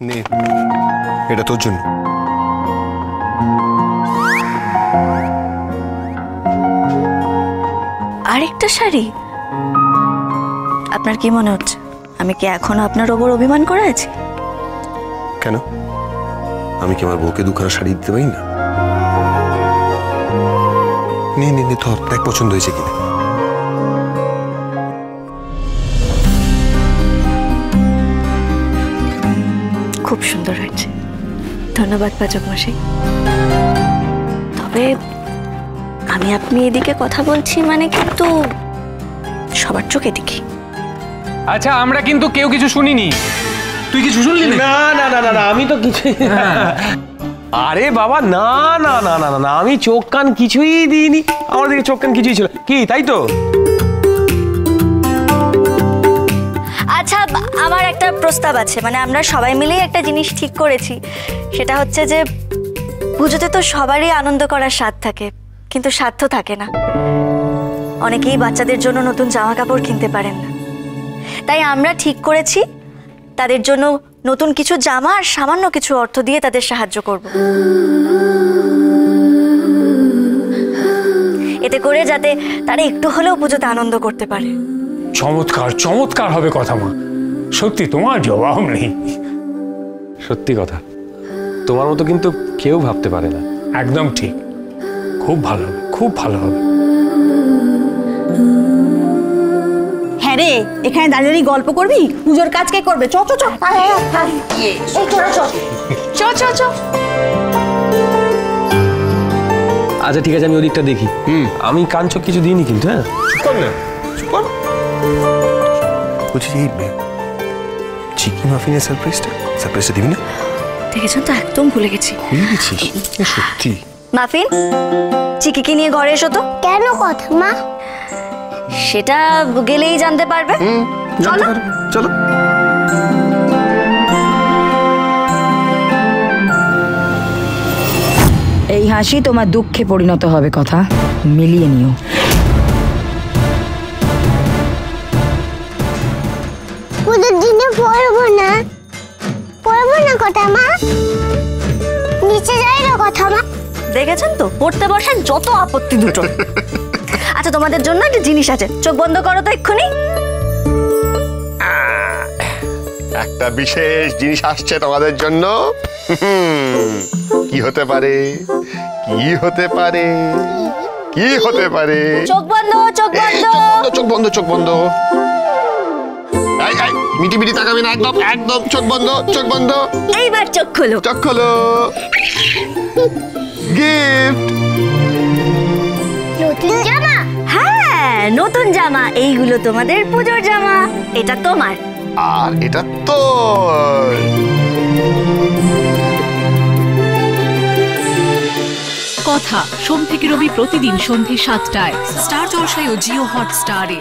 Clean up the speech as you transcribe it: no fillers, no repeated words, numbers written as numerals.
নে, এটা তোর জন্য। আরেকটা শাড়ি? আপনার কি মনে হচ্ছে আমি কি এখনো আপনার ওপর অভিমান করে আছি? কেন? আমি কি আমার বউকে দুখানা শাড়ি দিতে পারি না? নে নে নে, ধর, দেখ পছন্দ হয়েছে কিনা। খুব সুন্দর হয়েছে, ধন্যবাদ পাচক মশাই। তবে আমি আপনি এদিকে কথা বলছি মানে কিন্তু সবার চোখে দেখি। আচ্ছা, আমরা কিন্তু কেউ কিছু শুনিনি। তুই কিছু শুনলি না? না না না না, আমি তো কিছুই। আরে বাবা, না না না না না, আমি চোখ কান কিছুই দিইনি। আমার দিকে চোখ কান কিছুই ছিল কি, তাই তো? আচ্ছা, আমার একটা প্রস্তাব আছে, মানে আমরা সবাই মিলেই একটা জিনিস ঠিক করেছি। সেটা হচ্ছে যে পুজোতে তো সবারই আনন্দ করার স্বাদ থাকে, কিন্তু সাধ্য থাকে না। অনেকেই বাচ্চাদের জন্য নতুন জামা কাপড় কিনতে পারেন না, তাই আমরা ঠিক করেছি তাদের জন্য নতুন কিছু জামা আর সামান্য কিছু অর্থ দিয়ে তাদের সাহায্য করব। এতে করে যাতে তারা একটু হলেও পুজোতে আনন্দ করতে পারে। চমৎকার চমৎকার হবে কথা মা, সত্যি তোমার জবাব নেই। সত্যি কথা, তোমার মতো কিন্তু কেউ ভাবতে পারে না। একদম ঠিক, খুব ভালো হবে, খুব ভালো হবে। হ্যাঁ রে, এখানে দাঁড়িয়ে গল্প করবি? পুজোর কাজ কে করবে? চ চ চ, চ চ চ। আচ্ছা ঠিক আছে, আমি ওদিকটা দেখি। আমি কান চোখ কিছু দিইনি কিন্তু। হ্যাঁ, চুপ কর না, চুপ কর। বলছি এই চিকি মাফিনের সারপ্রাইজটা দিবি না? দেখেছেন তো, একদম ভুলে গেছি। ভুলে গেছিস? সত্যি? মাফিন, চিকিকে নিয়ে ঘরে এসো তো। কেন কথা মা? সেটা গেলেই জানতে পারবে। চলো চলো। এই হাসি তোমার দুঃখে পরিণত হবে, কথা মিলিয়ে নিও। পুজোর দিনে পড়বো না কথা মা। নিচে যাই না কথা মা। দেখেছেন তো, পড়তে বসার যত আপত্তি দুটো। আচ্ছা, তোমাদের জন্য একটা জিনিস আছে, চোখ বন্ধ করো তো এক্ষুনি। একটা বিশেষ জিনিস আসছে তোমাদের জন্য। কি হতে পারে? কি হতে পারে? কি হতে পারে? চোখ বন্ধ, চোখ বন্ধ, চোখ বন্ধ, চোখ বন্ধ। মিটি মিটি তাকাবে না, একদম একদম চোখ বন্ধ, চোখ বন্ধ। এইবার চোখ খোলো, চোখ খোলো। গিফট। নতুন জামা? হ্যাঁ, নতুন জামা। এইগুলো তোমাদের পুজোর জামা, এটা তোমার, আর এটা তোর। কথা সোম থেকে রবি প্রতিদিন সন্ধ্যে ৭টায় স্টার জলসায় ও জিও হটস্টারে।